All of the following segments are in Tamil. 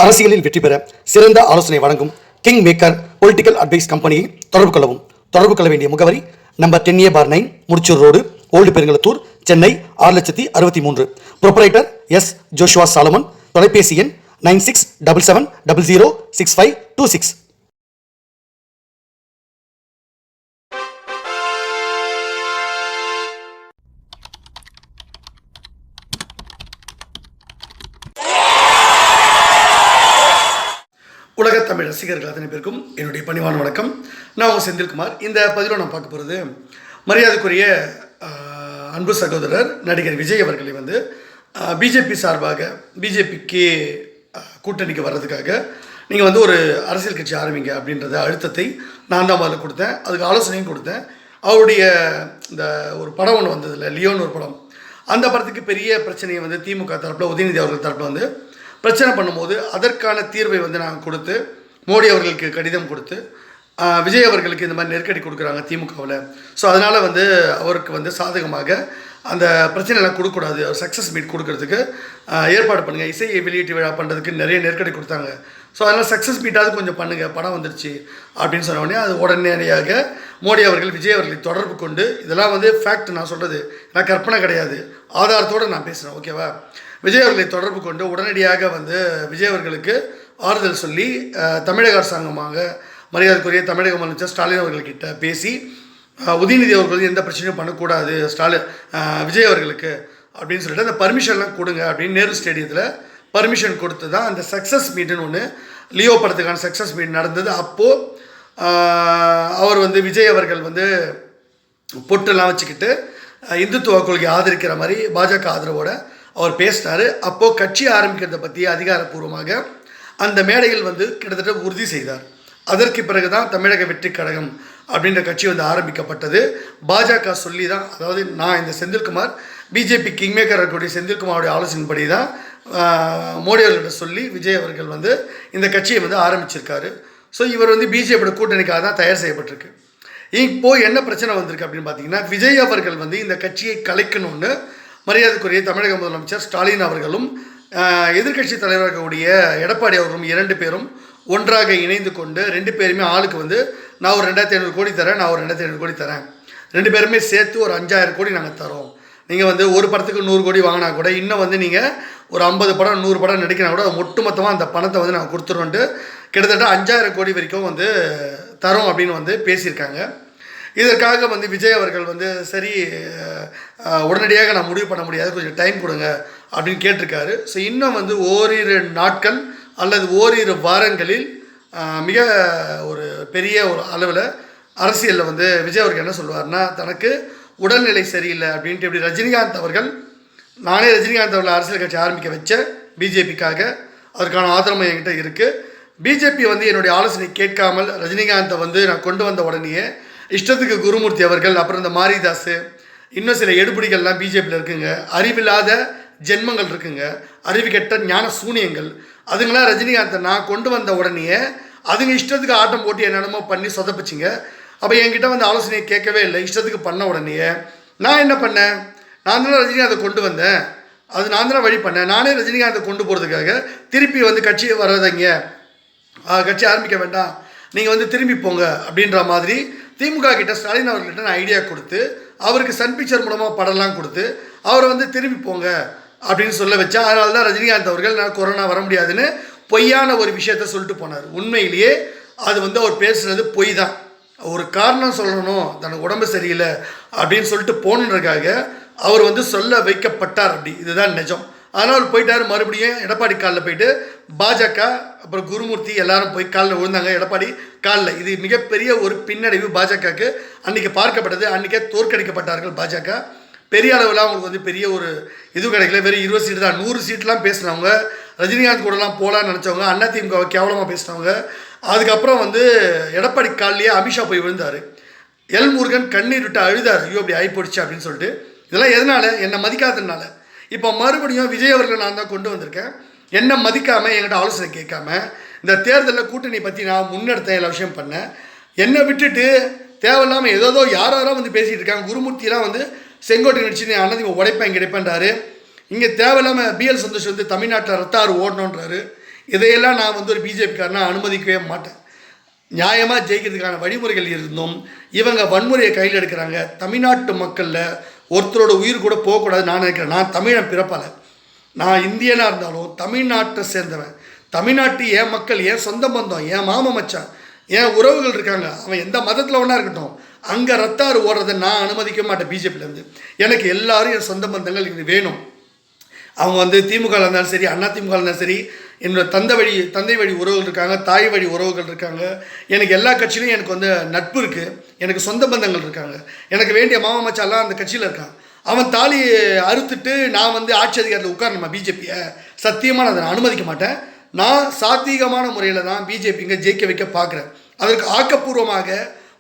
அரசியலில் வெற்றி பெற சிறந்த ஆலோசனை வழங்கும் கிங் மேக்கர் பொலிட்டிக்கல் அட்வைஸ் கம்பெனியை தொடர்பு கொள்ளவும். தொடர்பு கொள்ள வேண்டிய முகவரி number 10A/9 Mudichur road, old Perungalathur, Chennai 6,63,000. Proprietor S. Joshua Solomon. தொலைபேசி எண் 9677006526. உலகத் தமிழ் ரசிகர்கள் அத்தனை பேருக்கும் என்னுடைய பணிவான வணக்கம். நான் உங்கள் செந்தில்குமார். இந்த பதிவில் நான் பார்க்க போகிறது மரியாதைக்குரிய அன்பு சகோதரர் நடிகர் விஜய் அவர்களை பிஜேபி சார்பாக பிஜேபிக்கு கூட்டணிக்கு வர்றதுக்காக நீங்கள் ஒரு அரசியல் கட்சி ஆரம்பிங்க அப்படின்றத அழுத்தத்தை நான் தான் முதல்ல கொடுத்தேன். அதுக்கு ஆலோசனையும் கொடுத்தேன். அவருடைய இந்த ஒரு படம் ஒன்று வந்ததில்லை, லியோன்னு ஒரு படம். அந்த படத்துக்கு பெரிய பிரச்சனையை திமுக தரப்பில் உதயநிதி அவர்கள் தரப்பில் பிரச்சனை பண்ணும்போது அதற்கான தீர்வை நாங்கள் கொடுத்து மோடி அவர்களுக்கு கடிதம் கொடுத்து விஜய் அவர்களுக்கு இந்த மாதிரி நெருக்கடி கொடுக்குறாங்க திமுகவில். ஸோ அதனால் அவருக்கு சாதகமாக அந்த பிரச்சனைலாம் கொடுக்கக்கூடாது, அவர் சக்ஸஸ் மீட் கொடுக்கறதுக்கு ஏற்பாடு பண்ணுங்கள், இசை வெளியீட்டு விழா பண்ணுறதுக்கு நிறைய நெருக்கடி கொடுத்தாங்க. ஸோ அதனால் சக்ஸஸ் மீட்டாவது கொஞ்சம் பண்ணுங்கள், படம் வந்துருச்சு அப்படின்னு சொன்ன உடனே அது உடனடியாக மோடி அவர்கள் விஜய் அவர்களை தொடர்பு கொண்டு, இதெல்லாம் ஃபேக்ட் நான் சொல்கிறது, நான் கற்பனை கிடையாது, ஆதாரத்தோடு நான் பேசுகிறேன், ஓகேவா. விஜய் அவர்களை தொடர்பு கொண்டு உடனடியாக விஜய் அவர்களுக்கு ஆறுதல் சொல்லி தமிழக அரசாங்கமாக மரியாதைக்குரிய தமிழக முதலமைச்சர் ஸ்டாலின் அவர்கள்கிட்ட பேசி உதயநிதி அவர்கள் எந்த பிரச்சனையும் பண்ணக்கூடாது விஜய் அவர்களுக்கு அப்படின்னு சொல்லிட்டு அந்த பர்மிஷன்லாம் கொடுங்க அப்படின்னு நேரு ஸ்டேடியத்தில் பர்மிஷன் கொடுத்து தான் அந்த சக்ஸஸ் மீட்டுன்னு ஒன்று லியோ படத்துக்கான சக்ஸஸ் மீட் நடந்தது. அப்போது அவர் விஜய் அவர்கள் பொட்டெல்லாம் வச்சுக்கிட்டு இந்துத்துவ கொள்கை ஆதரிக்கிற மாதிரி பாஜக ஆதரவோட அவர் பேசினார். அப்போது கட்சி ஆரம்பிக்கிறத பற்றி அதிகாரப்பூர்வமாக அந்த மேடையில் கிட்டத்தட்ட உறுதி செய்தார். அதற்கு பிறகு தான் தமிழக வெற்றி கழகம் அப்படின்ற கட்சி ஆரம்பிக்கப்பட்டது. பாஜக சொல்லி தான், அதாவது நான் இந்த செந்தில்குமார் பிஜேபி கிங் மேக்கர் இருக்கக்கூடிய செந்தில்குமாரோடைய ஆலோசனைப்படி தான் மோடி அவர்கிட்ட சொல்லி விஜய் அவர்கள் இந்த கட்சியை ஆரம்பிச்சிருக்காரு. ஸோ இவர் பிஜேபியோட கூட்டணிக்காக தான் தயார் செய்யப்பட்டிருக்கு. இப்போது என்ன பிரச்சனை வந்திருக்கு அப்படின்னு பார்த்தீங்கன்னா, விஜய் அவர்கள் இந்த கட்சியை கலைக்கணும்னு மரியாதைக்குரிய தமிழக முதலமைச்சர் ஸ்டாலின் அவர்களும் எதிர்க்கட்சி தலைவராக இருக்கக்கூடிய எடப்பாடி அவர்களும் 2 பேரும் ஒன்றாக இணைந்து கொண்டு 2 பேருமே ஆளுக்கு நான் ஒரு 2,500 கோடி தரேன், நான் ஒரு 2,500 கோடி தரேன், 2 பேருமே சேர்த்து ஒரு 5,000 கோடி நாங்கள் தரோம், நீங்கள் ஒரு படத்துக்கு 100 கோடி வாங்கினா கூட இன்னும் நீங்கள் ஒரு 50 படம் 100 படம் நடிக்கினா கூட ஒட்டுமொத்தமாக அந்த பணத்தை நாங்கள் கொடுத்துருவோன்ட்டு கிட்டத்தட்ட 5,000 கோடி வரைக்கும் தரோம் அப்படின்னு பேசியிருக்காங்க. இதற்காக விஜய் அவர்கள் சரி உடனடியாக நான் முடிவு பண்ண முடியாது, கொஞ்சம் டைம் கொடுங்க அப்படின்னு கேட்டிருக்காரு. ஸோ இன்னும் ஓரிரு நாட்கள் அல்லது ஓரிரு வாரங்களில் மிக ஒரு பெரிய ஒரு அளவில் அரசியலில் விஜய் அவர்கள் என்ன சொல்லுவார்னா, தனக்கு உடல்நிலை சரியில்லை அப்படின்ட்டு இப்படி ரஜினிகாந்த் அவர்கள், நானே ரஜினிகாந்த் அவர்களை அரசியல் கட்சி ஆரம்பிக்க வச்ச பிஜேபிக்காக, அதற்கான ஆதரவு என்கிட்ட இருக்குது. பிஜேபி என்னுடைய ஆலோசனை கேட்காமல் ரஜினிகாந்தை நான் கொண்டு வந்த உடனேயே இஷ்டத்துக்கு குருமூர்த்தி அவர்கள், அப்புறம் இந்த மாரிதாஸ், இன்னும் சில எடுபடிகள்லாம் பிஜேபியில் இருக்குங்க, அறிவில்லாத ஜென்மங்கள் இருக்குங்க, அறிவு கெட்ட ஞான சூனியங்கள், அதுங்களாம் ரஜினிகாந்தை நான் கொண்டு வந்த உடனேயே அதுங்க இஷ்டத்துக்கு ஆட்டம் போட்டு என்னென்னமோ பண்ணி சொதப்பிச்சிங்க. அப்போ என்கிட்ட ஆலோசனையை கேட்கவே இல்லை, இஷ்டத்துக்கு பண்ண உடனேயே நான் என்ன பண்ணேன், நான் தானே ரஜினிகாந்தை கொண்டு வந்தேன், அது நான் தானே வழி பண்ணேன், நானே ரஜினிகாந்தை கொண்டு போகிறதுக்காக திருப்பி கட்சி வர்றதைங்க, கட்சி ஆரம்பிக்க வேண்டாம், நீங்கள் திரும்பி போங்க அப்படின்ற மாதிரி திமுக கிட்ட ஸ்டாலின் அவர்கிட்ட நான் ஐடியா கொடுத்து அவருக்கு சன் பிக்சர் மூலமாக படம்லாம் கொடுத்து அவரை திரும்பி போங்க அப்படின்னு சொல்ல வச்சா. அதனால தான் ரஜினிகாந்த் அவர்கள் நான் கொரோனா வர முடியாதுன்னு பொய்யான ஒரு விஷயத்த சொல்லிட்டு போனார். உண்மையிலேயே அது அவர் பேசுகிறது பொய் தான். ஒரு காரணம் சொல்லணும், தனக்கு உடம்பு சரியில்லை அப்படின்னு சொல்லிட்டு போனதுக்காக அவர் சொல்ல வைக்கப்பட்டார். அப்படி இதுதான் நிஜம். அதனால் அவர் போயிட்டார். மறுபடியும் எடப்பாடி காலில் போயிட்டு பாஜக அப்புறம் குருமூர்த்தி எல்லாரும் போய் காலில் விழுந்தாங்க. எடப்பாடி காலில் இது மிகப்பெரிய ஒரு பின்னடைவு பாஜகவுக்கு அன்றைக்கி பார்க்கப்பட்டது. அன்றைக்கே தோற்கடிக்கப்பட்டார்கள் பாஜக. பெரிய அளவில் அவங்களுக்கு பெரிய ஒரு இது கிடைக்கல. வெறும் 20 சீட்டு தான். 100 சீட்லாம் பேசினவங்க, ரஜினிகாந்த் கூடலாம் போகலான்னு நினச்சவங்க, அண்ணா திமுகவை கேவலமாக பேசினவங்க. அதுக்கப்புறம் எடப்பாடி காலிலேயே அமித்ஷா போய் விழுந்தார். எல் முருகன் கண்ணீர் விட்டு அழுதார், ஐயோ அப்படி ஆகிப்போச்சு அப்படின்னு சொல்லிட்டு. இதெல்லாம் எதனால்? என்னை மதிக்காததுனால. இப்போ மறுபடியும் விஜய் அவர்களை நான் தான் கொண்டு வந்திருக்கேன். என்னை மதிக்காமல் என்கிட்ட ஆலோசனை கேட்காம இந்த தேர்தலில் கூட்டணி பற்றி நான் முன்னெடுத்தேன், எல்லா விஷயம் பண்ணேன். என்னை விட்டுட்டு தேவையில்லாமல் ஏதோ யாரோ பேசிகிட்டு இருக்காங்க. குருமூர்த்திலாம் செங்கோட்டை நடிச்சு அண்ணதிமுக உடைப்பேன் கிடைப்பேன்றாரு. இங்கே தேவையில்லாமல் பிஎல் சந்தோஷ் தமிழ்நாட்டில் ரத்தாறு ஓடணுன்றாரு. இதையெல்லாம் நான் வந்து ஒரு பிஜேபிக்காரனா அனுமதிக்கவே மாட்டேன். நியாயமாக ஜெயிக்கிறதுக்கான வழிமுறைகள் இருந்தும் இவங்க வன்முறையை கையில் எடுக்கிறாங்க. தமிழ்நாட்டு மக்களில் ஒருத்தரோட உயிர் கூட போகக்கூடாது நான் நினைக்கிறேன். நான் தமிழன் பிறப்பால், நான் இந்தியனாக இருந்தாலும் தமிழ்நாட்டை சேர்ந்தவன். தமிழ்நாட்டு என் மக்கள், என் சொந்த பந்தம், என் மாம மச்சான், என் உறவுகள் இருக்காங்க. அவன் எந்த மதத்தில் ஒன்றா இருக்கட்டும், அங்கே ரத்தாறு ஓடுறதை நான் அனுமதிக்க மாட்டேன். பிஜேபியிலேருந்து எனக்கு எல்லாரும் என் சொந்த பந்தங்கள் இது வேணும். அவங்க வந்து திமுக இருந்தாலும் சரி, அண்ணா திமுக இருந்தாலும் சரி, என்னோடய தந்தை வழி உறவுகள் இருக்காங்க, தாய் வழி உறவுகள் இருக்காங்க. எனக்கு எல்லா கட்சியிலையும் எனக்கு வந்து நட்பு இருக்குது, எனக்கு சொந்த பந்தங்கள் இருக்காங்க. எனக்கு வேண்டிய மாமா மச்சாலாம் அந்த கட்சியில் இருக்கான். அவன் தாலி அறுத்துட்டு நான் வந்து ஆட்சி அதிகாரத்தில் உட்காரணுமா பிஜேபியை? சத்தியமாக நான் அதை அனுமதிக்க மாட்டேன். நான் சாத்வீகமான முறையில் தான் பிஜேபிங்க ஜெயிக்க வைக்க பார்க்குறேன். அதற்கு ஆக்கப்பூர்வமாக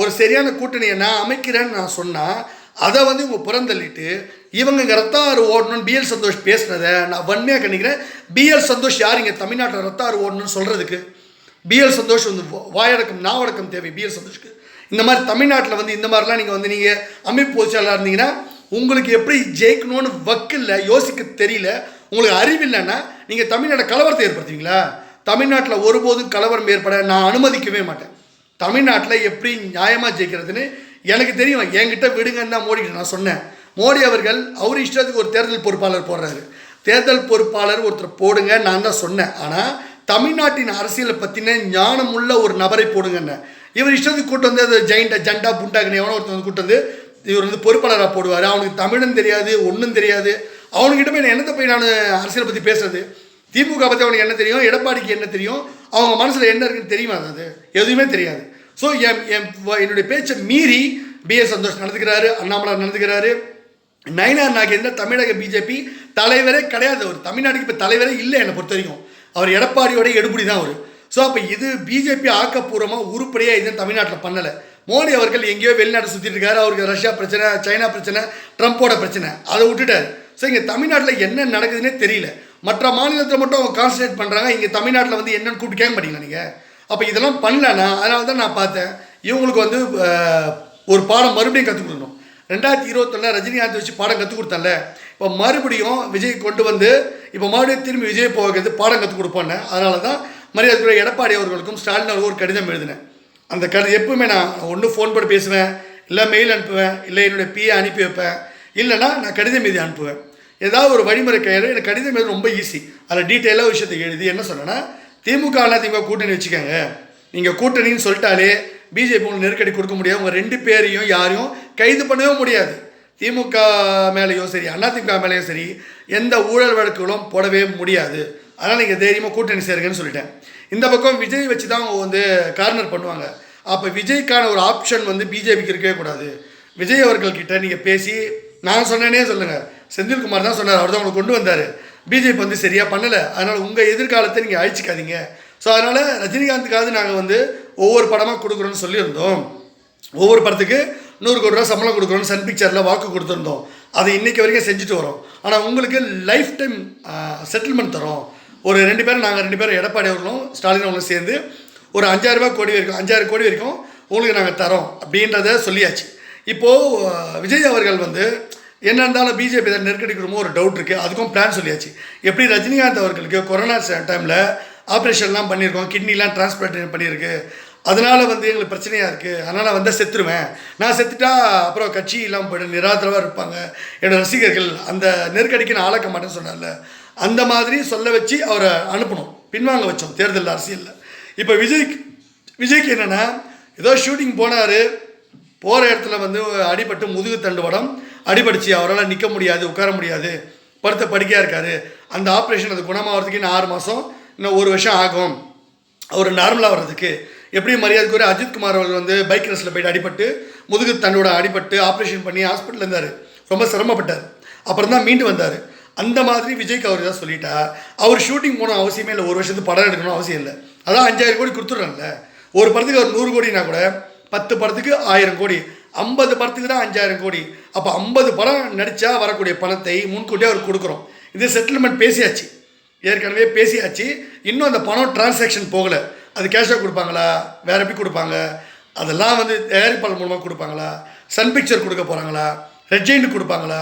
ஒரு சரியான கூட்டணியை நான் அமைக்கிறேன்னு நான் சொன்னால் அதை வந்து இவங்க புறந்தள்ளிட்டு இவங்க இங்கே ரத்தாறு ஓடணும்னு பிஎல் சந்தோஷ் பேசினதை நான் வன்மையாக கண்டிக்கிறேன். பிஎல் சந்தோஷ் யார் இங்கே தமிழ்நாட்டில் ரத்தாறு ஓடணும்னு சொல்கிறதுக்கு? பிஎல் சந்தோஷ் வந்து வாயடக்கம் நாவடக்கம் தேவை பிஎல் சந்தோஷ்க்கு. இந்த மாதிரி தமிழ்நாட்டில் வந்து இந்த மாதிரிலாம் நீங்கள் அமைப்பு பொதுச்செயலாளர் இருந்தீங்கன்னா உங்களுக்கு எப்படி ஜெயிக்கணும்னு வக்கில்லை, யோசிக்க தெரியல, உங்களுக்கு அறிவில்லைன்னா நீங்கள் தமிழ்நாட்டை கலவரத்தை ஏற்படுத்துவீங்களா? தமிழ்நாட்டில் ஒருபோதும் கலவரம் ஏற்பட நான் அனுமதிக்கவே மாட்டேன். தமிழ்நாட்டில் எப்படி நியாயமாக ஜெயிக்கிறதுன்னு எனக்கு தெரியும். என்கிட்ட விடுங்கன்னு தான் மோடிக்கிட்ட நான் சொன்னேன். மோடி அவர்கள் அவர் இஷ்டத்துக்கு ஒரு தேர்தல் பொறுப்பாளர் போடுறாரு. தேர்தல் பொறுப்பாளர் ஒருத்தர் போடுங்க நான் தான் சொன்னேன். ஆனால் தமிழ்நாட்டின் அரசியலை பற்றின ஞானமுள்ள ஒரு நபரை போடுங்கன்னு இவர் இஷ்டத்துக்கு கூட்டு வந்து அது ஜண்டா புண்டாக்குன்னு எவனோ ஒருத்தர் வந்து கூட்டு வந்து இவர் வந்து பொறுப்பாளராக போடுவார். அவனுக்கு தமிழும் தெரியாது, ஒன்றும் தெரியாது. அவனுக்கிட்ட போய் நான் என்னத்தை போய் நான் அரசியலை பற்றி பேசுறது? திமுக பற்றி அவனுக்கு என்ன தெரியும், எடப்பாடிக்கு என்ன தெரியும், அவங்க மனசில் என்ன இருக்குன்னு தெரியுமா? அது எதுவுமே தெரியாது. ஸோ என்னுடைய பேச்சை மீறி பிஎஸ் சந்தோஷ் நடந்துக்கிறாரு, அண்ணாமலை நடந்துக்கிறாரு, நயினார் நாகேந்திரன் தமிழக பிஜேபி தலைவரே கிடையாது. அவர் தமிழ்நாட்டுக்கு இப்போ தலைவரே இல்லை என்னை பொறுத்த வரைக்கும். அவர் எடப்பாடியோட எடுபடி தான் அவர். ஸோ அப்போ இது பிஜேபி ஆக்கப்பூர்வமாக உருப்படியாக இது தமிழ்நாட்டில் பண்ணலை. மோடி அவர்கள் எங்கேயோ வெளிநாட்டை சுற்றிட்டு இருக்காரு. அவருக்கு ரஷ்யா பிரச்சனை, சைனா பிரச்சனை, ட்ரம்ப்போட பிரச்சனை, அதை விட்டுட்டார். ஸோ இங்கே தமிழ்நாட்டில் என்ன நடக்குதுன்னே தெரியல. மற்ற மாநிலத்தில் மட்டும் அவங்க கான்சன்ட்ரேட் பண்ணுறாங்க. இங்கே தமிழ்நாட்டில் வந்து என்னென்னு கூப்பிட்டு கேட்க மாட்டீங்களா நீங்கள்? அப்போ இதெல்லாம் பண்ணலன்னா அதனால தான் நான் பார்த்தேன் இவங்களுக்கு வந்து ஒரு பாடம் மறுபடியும் கற்றுக் கொடுக்கணும். 2021 ரஜினிகாந்த் வச்சு பாடம் கற்றுக் கொடுத்தால, இப்போ மறுபடியும் விஜய் கொண்டு வந்து இப்போ மறுபடியும் திரும்பி விஜய் போகிறது பாடம் கற்றுக் கொடுப்பேன்னு. அதனால தான் மரியாதைக்குரிய எடப்பாடி அவர்களுக்கும் ஸ்டாலின் அவர்களுக்கும் ஒரு கடிதம் எழுதினேன். அந்த எப்பவுமே நான் ஒன்று ஃபோன் பண்ணி பேசுவேன், இல்லை மெயில் அனுப்புவேன், இல்லை என்னுடைய பிஏ அனுப்பி வைப்பேன், இல்லைனா நான் கடிதம் எழுதி அனுப்புவேன். ஏதாவது ஒரு வழிமுறை கையில் எனக்கு கடிதம் எழுத ரொம்ப ஈஸி. அதில் டீட்டெயிலாக விஷயத்தை எழுதி என்ன சொன்னேன்னா, திமுக திமுக கூட்டணி வச்சுக்கோங்க, நீங்கள் கூட்டணின்னு சொல்லிட்டாலே பிஜேபி உங்களுக்கு நெருக்கடி கொடுக்க முடியாது, உங்கள் 2 பேரையும் யாரையும் கைது பண்ணவே முடியாது. திமுக மேலேயும் சரி, அதிமுக மேலேயும் சரி, எந்த ஊழல் வழக்குகளும் போடவே முடியாது. அதனால் நீங்கள் தைரியமாக கூட்டணி சேருங்கன்னு சொல்லிட்டேன். இந்த பக்கம் விஜய் வச்சு தான் அவங்க வந்து கார்னர் பண்ணுவாங்க. அப்போ விஜய்க்கான ஒரு ஆப்ஷன் வந்து பிஜேபிக்கு இருக்கவே கூடாது. விஜய் அவர்கள்கிட்ட நீங்கள் பேசி, நான் சொன்னேனே சொல்லுங்கள், செந்தில்குமார் தான் சொன்னார், அவர் தான் உங்களுக்கு கொண்டு வந்தார். பிஜேபி வந்து சரியாக பண்ணலை, அதனால் உங்கள் எதிர்காலத்தை நீங்கள் அழிச்சிக்காதீங்க. ஸோ அதனால் ரஜினிகாந்துக்காவது நாங்கள் வந்து ஒவ்வொரு படமாக கொடுக்குறோன்னு சொல்லியிருந்தோம். ஒவ்வொரு படத்துக்கு 100 கோடி ரூபா சம்பளம் கொடுக்குறோன்னு சன் பிக்சரில் வாக்கு கொடுத்துருந்தோம். அதை இன்றைக்கி வரைக்கும் செஞ்சுட்டு வரோம். ஆனால் உங்களுக்கு லைஃப் டைம் செட்டில்மெண்ட் தரோம். ஒரு 2 பேரும், நாங்கள் 2 பேரும் எடப்பாடி அவர்களும் ஸ்டாலின் அவர்களும் சேர்ந்து ஒரு 5,000 கோடி வரைக்கும் 5,000 கோடி வரைக்கும் உங்களுக்கு நாங்கள் தரோம் அப்படின்றத சொல்லியாச்சு. இப்போது விஜய் அவர்கள் வந்து என்ன இருந்தாலும் பிஜேபி தான் நெருக்கடி கொடுமோ ஒரு டவுட் இருக்குது. அதுக்கும் பிளான் சொல்லியாச்சு. எப்படி ரஜினிகாந்த் அவர்களுக்கு கொரோனா டைமில் ஆப்ரேஷன்லாம் பண்ணியிருக்கோம், கிட்னிலாம் டிரான்ஸ்பிளான்ட் பண்ணியிருக்கு, அதனால் வந்து எங்களுக்கு பிரச்சனையாக இருக்குது, அதனால் வந்தால் செத்துருவேன், நான் செத்துட்டா அப்புறம் கட்சி இல்லாமல் போய்ட்டு நிராதரவாக இருப்பாங்க என்னோடய ரசிகர்கள், அந்த நெருக்கடிக்கு நான் ஆளாக்க மாட்டேன்னு சொன்னார்ல, அந்த மாதிரி சொல்ல வச்சு அவரை அனுப்பணும், பின்வாங்க வச்சோம் தேர்தல் அரசியலில். இப்போ விஜய்க்கு என்னென்னா, ஏதோ ஷூட்டிங் போனார், போகிற இடத்துல வந்து அடிபட்டு முதுகு தண்டுவடம் அடிபடிச்சு, அவரால் நிற்க முடியாது, உட்கார முடியாது, படுத்த படுக்கையாக இருக்கார். அந்த ஆப்ரேஷன் அது குணமாகிறதுக்கு இன்னும் 6 மாதம், இன்னும் 1 வருஷம் ஆகும் அவர் நார்மலாக வர்றதுக்கு. எப்படி மரியாதைக்குரிய அஜித்குமார் அவர்கள் வந்து பைக் ரேஸில் போய்ட்டு அடிபட்டு முதுகு தண்டோட அடிபட்டு ஆப்ரேஷன் பண்ணி ஹாஸ்பிட்டலில் இருந்தார், ரொம்ப சிரமப்பட்டார், அப்புறம் தான் மீண்டு வந்தார். அந்த மாதிரி விஜய்க்கு அவர் தான் சொல்லிட்டா, அவர் ஷூட்டிங் போகணும் அவசியமே இல்லை, 1 வருஷத்துக்கு படம் எடுக்கணும் அவசியம் இல்லை. அதான் 5,000 கோடி கொடுத்துட்றாங்கல்ல. ஒரு படத்துக்கு அவர் 100 கோடினா கூட 10 படத்துக்கு 1000 கோடி, 50 படத்துக்கு தான் 5,000 கோடி. அப்போ 50 படம் நடித்தா வரக்கூடிய பணத்தை முன்கூட்டியே அவர் கொடுக்குறோம். இது செட்டில்மெண்ட் பேசியாச்சு, ஏற்கனவே பேசியாச்சு. இன்னும் அந்த பணம் டிரான்சாக்ஷன் போகலை. அது கேஷாக கொடுப்பாங்களா, வேறு எப்படி கொடுப்பாங்க, அதெல்லாம் வந்து தயாரிப்பாளர் மூலமாக கொடுப்பாங்களா, சன் பிக்சர் கொடுக்க போகிறாங்களா, ரெட் ஜெயிண்ட் கொடுப்பாங்களா,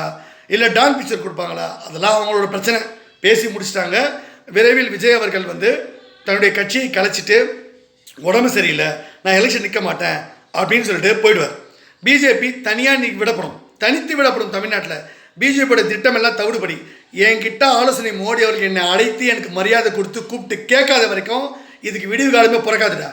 இல்லை டான் பிக்சர் கொடுப்பாங்களா, அதெல்லாம் அவங்களோட பிரச்சனை. பேசி முடிச்சிட்டாங்க. விரைவில் விஜய் அவர்கள் வந்து தன்னுடைய கட்சியை கலைச்சிட்டு உடம்பு சரியில்லை, நான் எலெக்ஷன் நிற்க மாட்டேன் அப்படின்னு சொல்லிட்டு போயிடுவார். பிஜேபி தனியாக விடப்படும், தனித்து விடப்படும். தமிழ்நாட்டில் பிஜேபியோட திட்டமெல்லாம் தவிடுபடி. என்கிட்ட ஆலோசனை மோடி அவர்கள் என்னை அழைத்து எனக்கு மரியாதை கொடுத்து கூப்பிட்டு கேட்காத வரைக்கும் இதுக்கு விடிவு காலமே பிறக்காதுடா.